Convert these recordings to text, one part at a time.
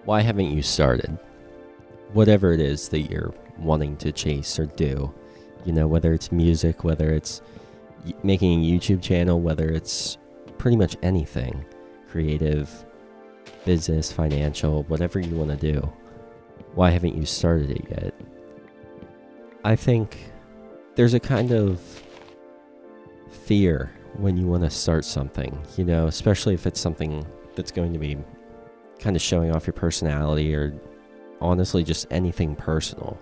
Why haven't you started? Whatever it is that you're wanting to chase or do, whether it's music, whether it's making a YouTube channel, whether it's pretty much anything, creative, business, financial, whatever you want to do. Why haven't you started it yet? I think there's a kind of fear when you want to start something, especially if it's something that's going to be kind of showing off your personality or honestly just anything personal.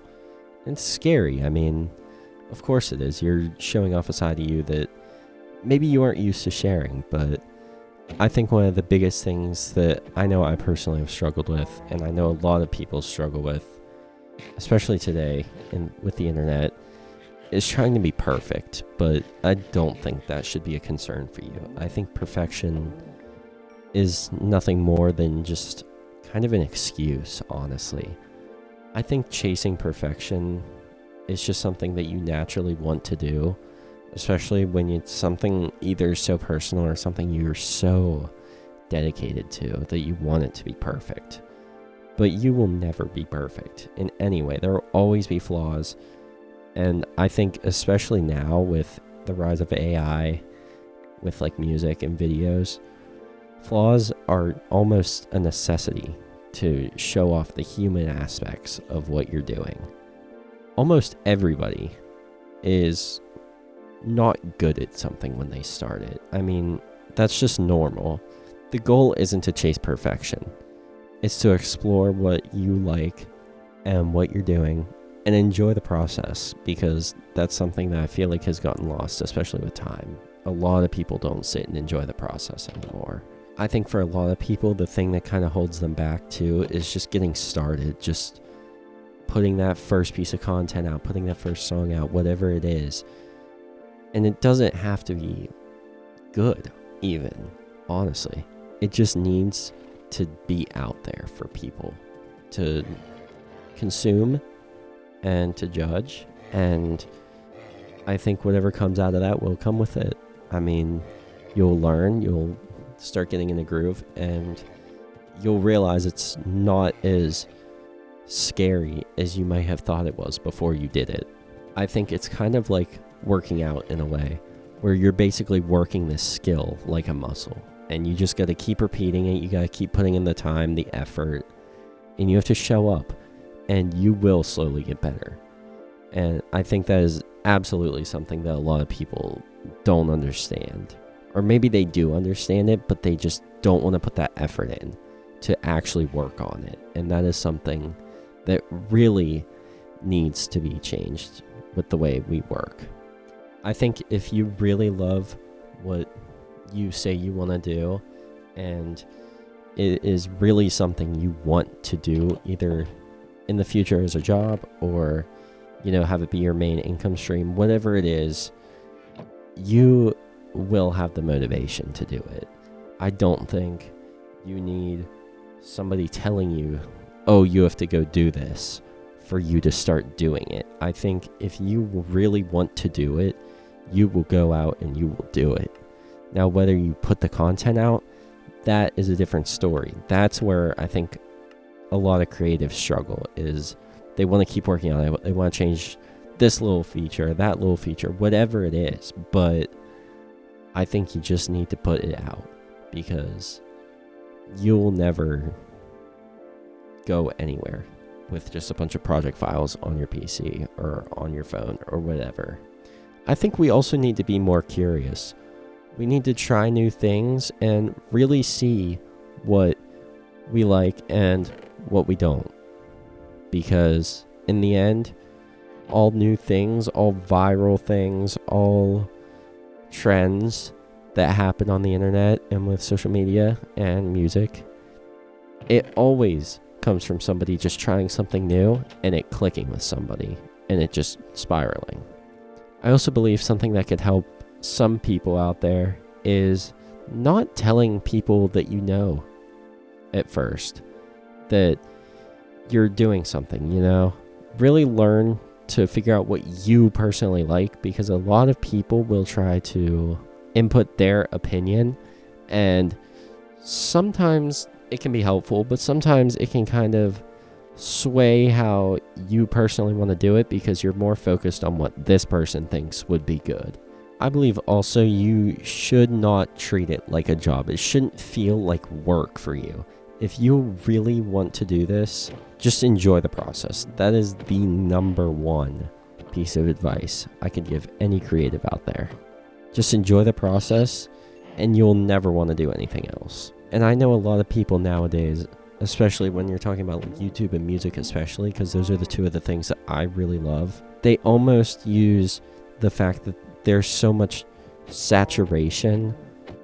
It's scary. I mean, of course it is. You're showing off a side of you that maybe you aren't used to sharing, but I think one of the biggest things that I know I personally have struggled with, and I know a lot of people struggle with, especially today and with the internet, is trying to be perfect. But I don't think that should be a concern for you. I think perfection is nothing more than just kind of an excuse, honestly. I think chasing perfection is just something that you naturally want to do, especially when it's something either so personal or something you're so dedicated to that you want it to be perfect. But you will never be perfect in any way. There will always be flaws. And I think especially now with the rise of AI, with like music and videos, flaws are almost a necessity to show off the human aspects of what you're doing. Almost everybody is not good at something when they start it. I mean, that's just normal. The goal isn't to chase perfection. It's to explore what you like and what you're doing and enjoy the process, because that's something that I feel like has gotten lost, especially with time. A lot of people don't sit and enjoy the process anymore. I think for a lot of people, the thing that kind of holds them back too is just getting started, just putting that first piece of content out, putting that first song out, whatever it is. And it doesn't have to be good, even, honestly. It just needs to be out there for people to consume and to judge. And I think whatever comes out of that will come with it. I mean, you'll learn, you'll start getting in the groove, and you'll realize it's not as scary as you might have thought it was before you did it. I think it's kind of like working out in a way, where you're basically working this skill like a muscle, and you just got to keep repeating it. You got to keep putting in the time, the effort, and you have to show up, and you will slowly get better. And I think that is absolutely something that a lot of people don't understand. Or maybe they do understand it, but they just don't want to put that effort in to actually work on it. And that is something that really needs to be changed with the way we work. I think if you really love what you say you want to do, and it is really something you want to do, either in the future as a job or, have it be your main income stream, whatever it is, you will have the motivation to do it. I don't think you need somebody telling you, oh, you have to go do this for you to start doing it. I think if you really want to do it, you will go out and you will do it. Now, whether you put the content out, that is a different story. That's where I think a lot of creatives struggle, is they want to keep working on it. They want to change this little feature, that little feature, whatever it is. But I think you just need to put it out, because you'll never go anywhere with just a bunch of project files on your PC or on your phone or whatever. I think we also need to be more curious. We need to try new things and really see what we like and what we don't. Because in the end, all new things, all viral things, all trends that happen on the internet and with social media and music, it always comes from somebody just trying something new and it clicking with somebody and it just spiraling. I also believe something that could help some people out there is not telling people that you know at first that you're doing something, Really learn to figure out what you personally like, because a lot of people will try to input their opinion, and sometimes it can be helpful, but sometimes it can kind of sway how you personally want to do it because you're more focused on what this person thinks would be good. I believe also you should not treat it like a job. It shouldn't feel like work for you. If you really want to do this, just enjoy the process. That is the number one piece of advice I could give any creative out there. Just enjoy the process and you'll never want to do anything else. And I know a lot of people nowadays, especially when you're talking about YouTube and music especially, because those are the two of the things that I really love, they almost use the fact that there's so much saturation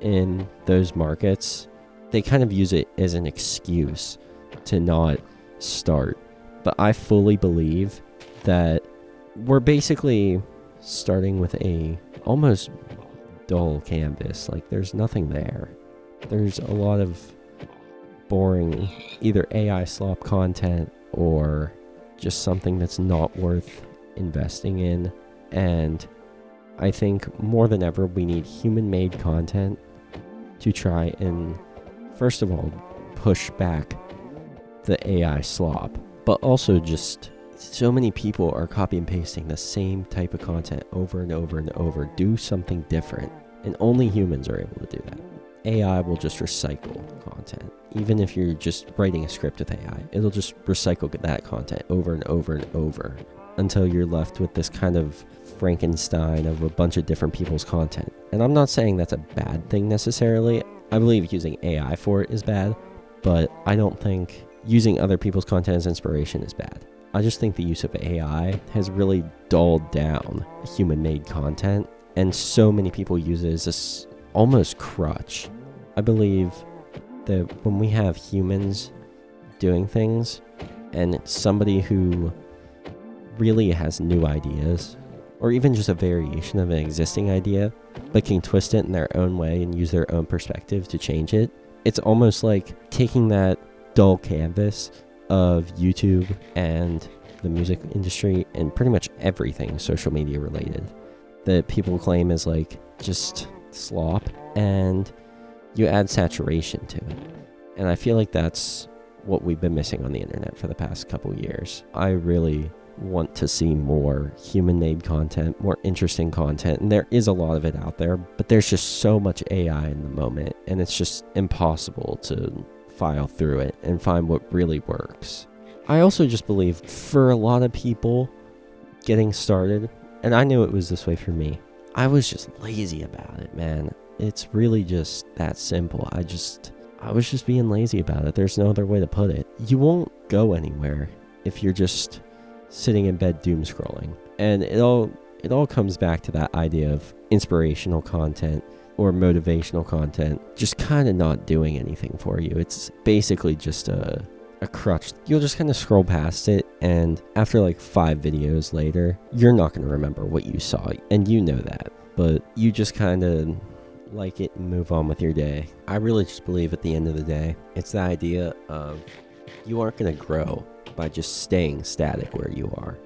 in those markets. They kind of use it as an excuse to not start. But I fully believe that we're basically starting with a almost dull canvas. Like, there's nothing there. There's a lot of boring either AI slop content or just something that's not worth investing in. And I think more than ever we need human-made content to try and, first of all, push back the AI slop, but also just so many people are copy and pasting the same type of content over and over and over. Do something different, and only humans are able to do that. AI will just recycle content. Even if you're just writing a script with AI, it'll just recycle that content over and over and over until you're left with this kind of Frankenstein of a bunch of different people's content. And I'm not saying that's a bad thing necessarily. I believe using AI for it is bad, but I don't think using other people's content as inspiration is bad. I just think the use of AI has really dulled down human-made content, and so many people use it as this almost crutch. I believe that when we have humans doing things and somebody who really has new ideas, or even just a variation of an existing idea, but can twist it in their own way and use their own perspective to change it, it's almost like taking that dull canvas of YouTube and the music industry and pretty much everything social media related that people claim is like just slop, and you add saturation to it. And I feel like that's what we've been missing on the internet for the past couple years. I really want to see more human-made content, more interesting content, and there is a lot of it out there, but there's just so much AI in the moment, and it's just impossible to file through it and find what really works. I also just believe for a lot of people getting started, and I knew it was this way for me, I was just lazy about it, man. It's really just that simple. I was just being lazy about it. There's no other way to put it. You won't go anywhere if you're just sitting in bed doom scrolling. And it all comes back to that idea of inspirational content or motivational content just kind of not doing anything for you. It's basically just a crutch. You'll just kind of scroll past it, and after like 5 videos later, you're not going to remember what you saw, and you know that, but you just kind of like it and move on with your day. I really just believe at the end of the day, it's the idea of you aren't going to grow by just staying static where you are.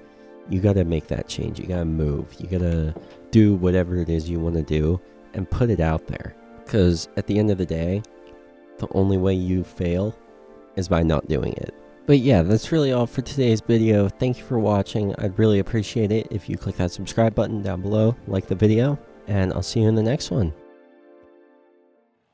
You got to make that change. You got to move. You got to do whatever it is you want to do and put it out there, because at the end of the day, the only way you fail is by not doing it. But yeah, that's really all for today's video. Thank you for watching. I'd really appreciate it if you click that subscribe button down below, like the video, and I'll see you in the next one.